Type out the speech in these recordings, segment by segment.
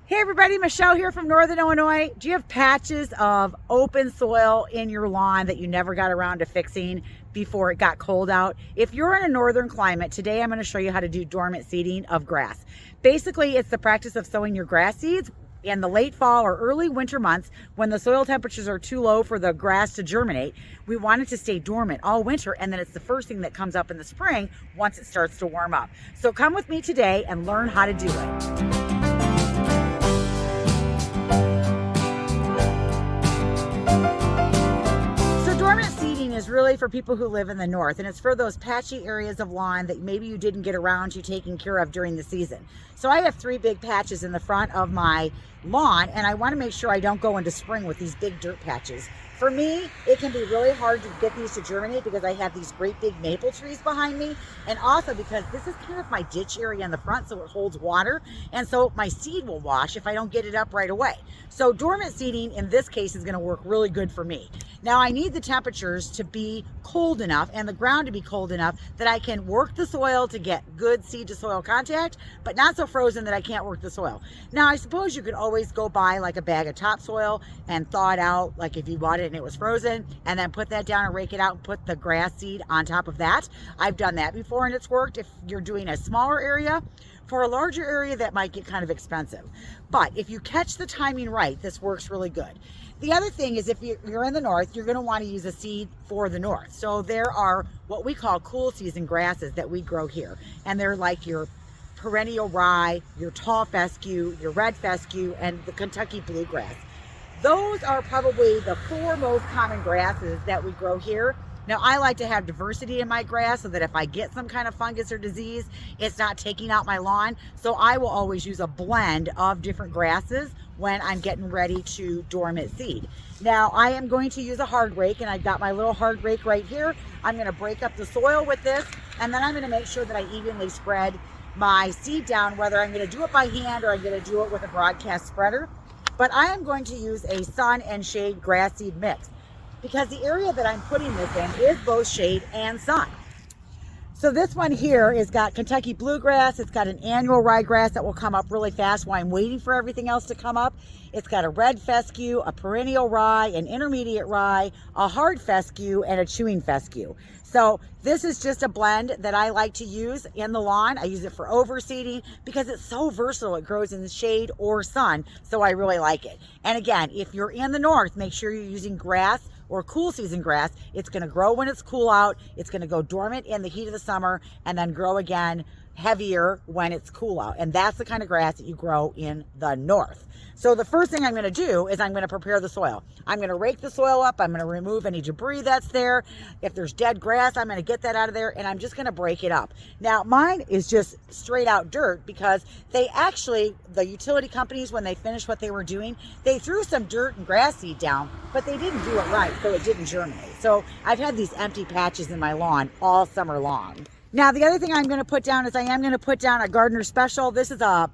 Hey everybody, Michelle here from Northern Illinois. Do you have patches of open soil in your lawn that you never got around to fixing before it got cold out? If you're in a northern climate, today I'm going to show you how to do dormant seeding of grass. Basically, it's the practice of sowing your grass seeds in the late fall or early winter months when the soil temperatures are too low for the grass to germinate. We want it to stay dormant all winter, and then it's the first thing that comes up in the spring once it starts to warm up. So come with me today and learn how to do it. Dormant seeding is really for people who live in the north, and it's for those patchy areas of lawn that maybe you didn't get around to taking care of during the season. So I have 3 big patches in the front of my lawn, and I want to make sure I don't go into spring with these big dirt patches. For me, it can be really hard to get these to germinate because I have these great big maple trees behind me, and also because this is kind of my ditch area in the front, so it holds water, and so my seed will wash if I don't get it up right away. So dormant seeding in this case is going to work really good for me. Now I need the temperatures to be cold enough and the ground to be cold enough that I can work the soil to get good seed to soil contact, but not so frozen that I can't work the soil. Now I suppose you could always go buy like a bag of topsoil and thaw it out, like if you bought it and it was frozen, and then put that down and rake it out and put the grass seed on top of that. I've done that before and it's worked if you're doing a smaller area. For a larger area, that might get kind of expensive. But if you catch the timing right, this works really good. The other thing is if you're in the north, you're going to want to use a seed for the north. So there are what we call cool season grasses that we grow here. And they're like your perennial rye, your tall fescue, your red fescue, and the Kentucky bluegrass. Those are probably the 4 most common grasses that we grow here. Now, I like to have diversity in my grass so that if I get some kind of fungus or disease, it's not taking out my lawn. So I will always use a blend of different grasses when I'm getting ready to dormant seed. Now, I am going to use a hard rake, and I've got my little hard rake right here. I'm going to break up the soil with this, and then I'm going to make sure that I evenly spread my seed down, whether I'm going to do it by hand or I'm going to do it with a broadcast spreader. But I am going to use a sun and shade grass seed mix, because the area that I'm putting this in is both shade and sun. So this one here has got Kentucky bluegrass. It's got an annual ryegrass that will come up really fast while I'm waiting for everything else to come up. It's got a red fescue, a perennial rye, an intermediate rye, a hard fescue, and a chewing fescue. So this is just a blend that I like to use in the lawn. I use it for overseeding because it's so versatile. It grows in the shade or sun, so I really like it. And again, if you're in the north, make sure you're using grass or cool season grass. It's going to grow when it's cool out. It's going to go dormant in the heat of the summer and then grow again heavier when it's cool out. And that's the kind of grass that you grow in the north. So the first thing I'm going to do is I'm going to prepare the soil. I'm going to rake the soil up. I'm going to remove any debris that's there. If there's dead grass, I'm going to get that out of there, and I'm just going to break it up. Now, mine is just straight out dirt because they actually, the utility companies, when they finished what they were doing, they threw some dirt and grass seed down, but they didn't do it right, so it didn't germinate. So I've had these empty patches in my lawn all summer long. Now, the other thing I'm going to put down is I am going to put down a Gardener Special. This is a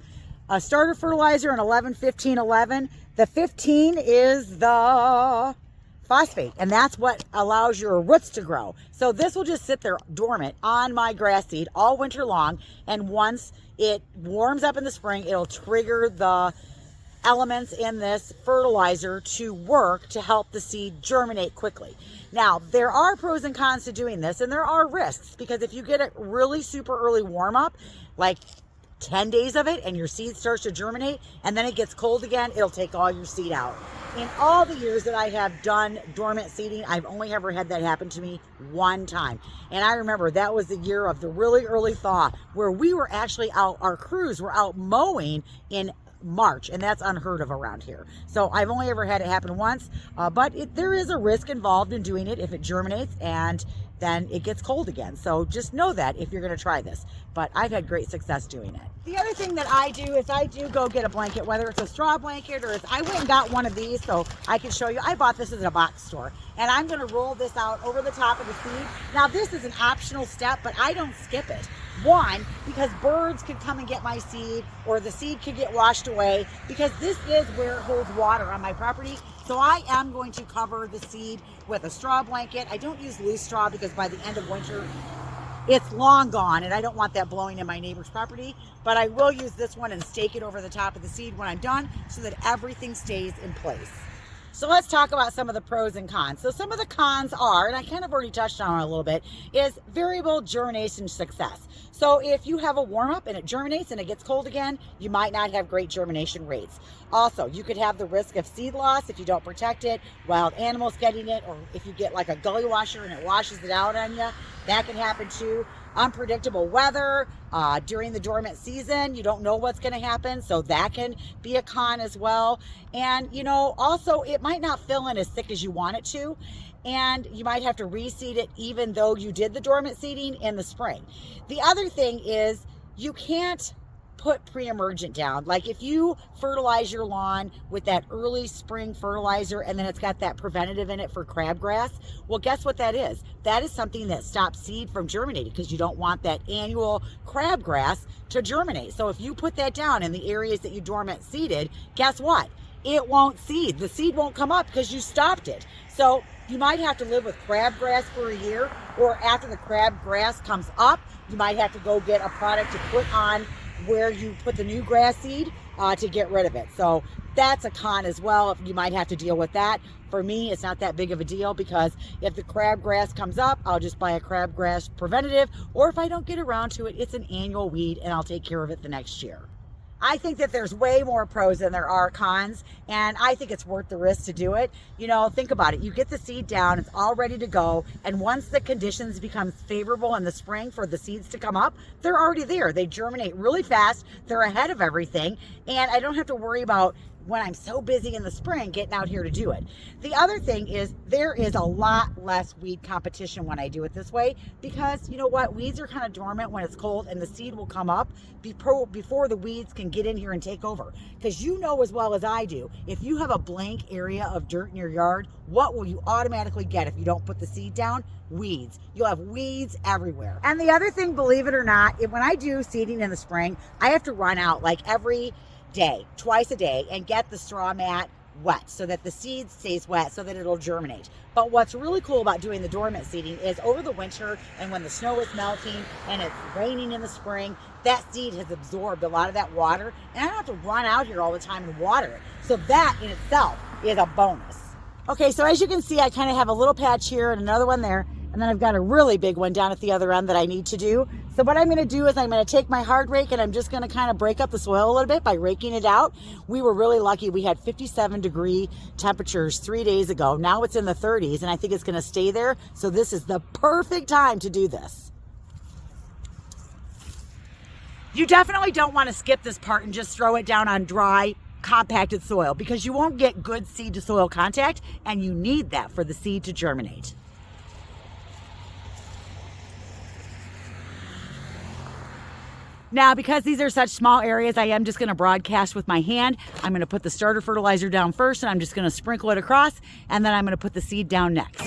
starter fertilizer, an 11-15-11. The 15 is the phosphate, and that's what allows your roots to grow. So this will just sit there dormant on my grass seed all winter long, and once it warms up in the spring, it'll trigger the elements in this fertilizer to work to help the seed germinate quickly. Now, there are pros and cons to doing this, and there are risks, because if you get a really super early warm up, like 10 days of it, and your seed starts to germinate and then it gets cold again, it'll take all your seed out. In all the years that I have done dormant seeding, I've only ever had that happen to me one time. And I remember that was the year of the really early thaw, where we were actually out, our crews were out mowing in March, and that's unheard of around here. So I've only ever had it happen once, but there is a risk involved in doing it if it germinates and then it gets cold again. So just know that if you're going to try this. But I've had great success doing it. The other thing that I do is I do go get a blanket, whether it's a straw blanket or I went and got one of these so I can show you. I bought this at a box store, and I'm going to roll this out over the top of the seed. Now, this is an optional step, but I don't skip it. One, because birds could come and get my seed, or the seed could get washed away, because this is where it holds water on my property. So I am going to cover the seed with a straw blanket. I don't use loose straw because by the end of winter, it's long gone, and I don't want that blowing in my neighbor's property, but I will use this one and stake it over the top of the seed when I'm done so that everything stays in place. So let's talk about some of the pros and cons. So some of the cons are, and I kind of already touched on it a little bit, is variable germination success. So if you have a warm up and it germinates and it gets cold again, you might not have great germination rates. Also, you could have the risk of seed loss if you don't protect it, wild animals getting it, or if you get like a gully washer and it washes it out on you, that can happen too. Unpredictable weather during the dormant season, you don't know what's going to happen, so that can be a con as well. And also it might not fill in as thick as you want it to, and you might have to reseed it even though you did the dormant seeding in the spring. The other thing is you can't put pre-emergent down. Like if you fertilize your lawn with that early spring fertilizer and then it's got that preventative in it for crabgrass, well, guess what that is? That is something that stops seed from germinating because you don't want that annual crabgrass to germinate. So if you put that down in the areas that you dormant seeded, guess what? It won't seed. The seed won't come up because you stopped it. So you might have to live with crabgrass for a year, or after the crabgrass comes up, you might have to go get a product to put on where you put the new grass seed to get rid of it. So that's a con as well. You might have to deal with that. For me, it's not that big of a deal because if the crabgrass comes up, I'll just buy a crabgrass preventative, or if I don't get around to it, it's an annual weed and I'll take care of it the next year. I think that there's way more pros than there are cons, and I think it's worth the risk to do it. Think about it. You get the seed down, it's all ready to go, and once the conditions become favorable in the spring for the seeds to come up, they're already there. They germinate really fast, they're ahead of everything, and I don't have to worry about when I'm so busy in the spring getting out here to do it. The other thing is there is a lot less weed competition when I do it this way, because you know what, weeds are kind of dormant when it's cold and the seed will come up before the weeds can get in here and take over. Because you know as well as I do, if you have a blank area of dirt in your yard, what will you automatically get if you don't put the seed down? Weeds. You'll have weeds everywhere. And the other thing, believe it or not, when I do seeding in the spring, I have to run out like every day, twice a day, and get the straw mat wet so that the seed stays wet so that it'll germinate. But what's really cool about doing the dormant seeding is over the winter and when the snow is melting and it's raining in the spring, that seed has absorbed a lot of that water and I don't have to run out here all the time and water it. So that in itself is a bonus. Okay, so as you can see, I kind of have a little patch here and another one there, and then I've got a really big one down at the other end that I need to do. So what I'm going to do is I'm going to take my hard rake and I'm just going to kind of break up the soil a little bit by raking it out. We were really lucky. We had 57-degree temperatures 3 days ago. Now it's in the 30s and I think it's going to stay there. So this is the perfect time to do this. You definitely don't want to skip this part and just throw it down on dry, compacted soil because you won't get good seed to soil contact, and you need that for the seed to germinate. Now, because these are such small areas, I am just going to broadcast with my hand. I'm going to put the starter fertilizer down first, and I'm just going to sprinkle it across, and then I'm going to put the seed down next.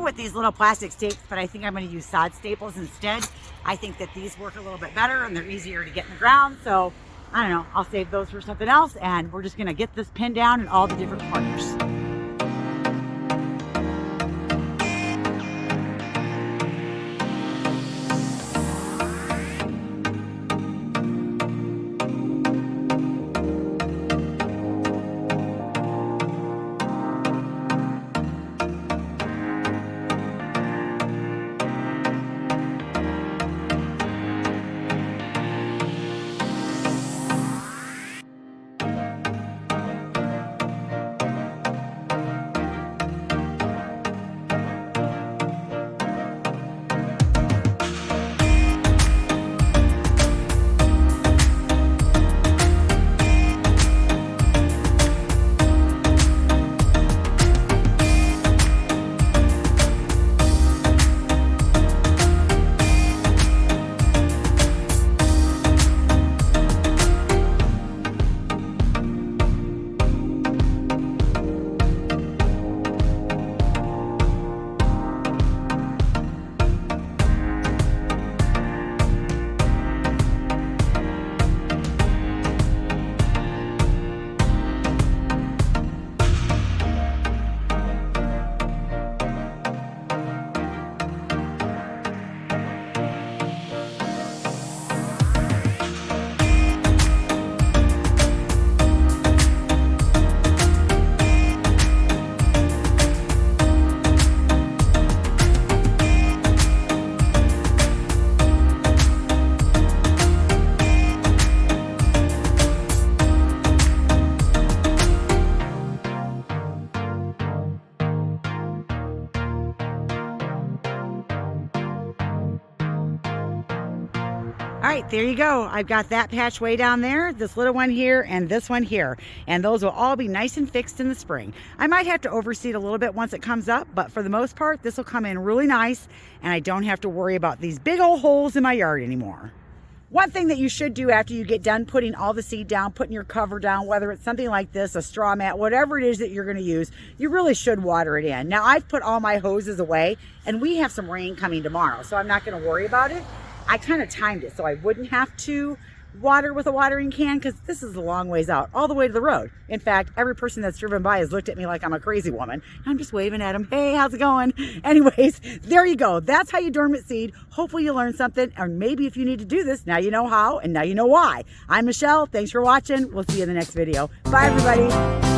With these little plastic stakes, but I think I'm going to use sod staples instead. I think that these work a little bit better and they're easier to get in the ground, so I don't know, I'll save those for something else, and we're just going to get this pinned down in all the different corners. right, there you go. I've got that patch way down there, this little one here, and this one here. And those will all be nice and fixed in the spring. I might have to overseed a little bit once it comes up, but for the most part, this will come in really nice, and I don't have to worry about these big old holes in my yard anymore. One thing that you should do after you get done putting all the seed down, putting your cover down, whether it's something like this, a straw mat, whatever it is that you're going to use, you really should water it in. Now, I've put all my hoses away, and we have some rain coming tomorrow, so I'm not going to worry about it. I kind of timed it so I wouldn't have to water with a watering can, because this is a long ways out, all the way to the road. In fact, every person that's driven by has looked at me like I'm a crazy woman. I'm just waving at them. Hey, how's it going? Anyways, there you go. That's how you dormant seed. Hopefully you learned something, or maybe if you need to do this, now you know how, and now you know why. I'm Michelle. Thanks for watching. We'll see you in the next video. Bye, everybody.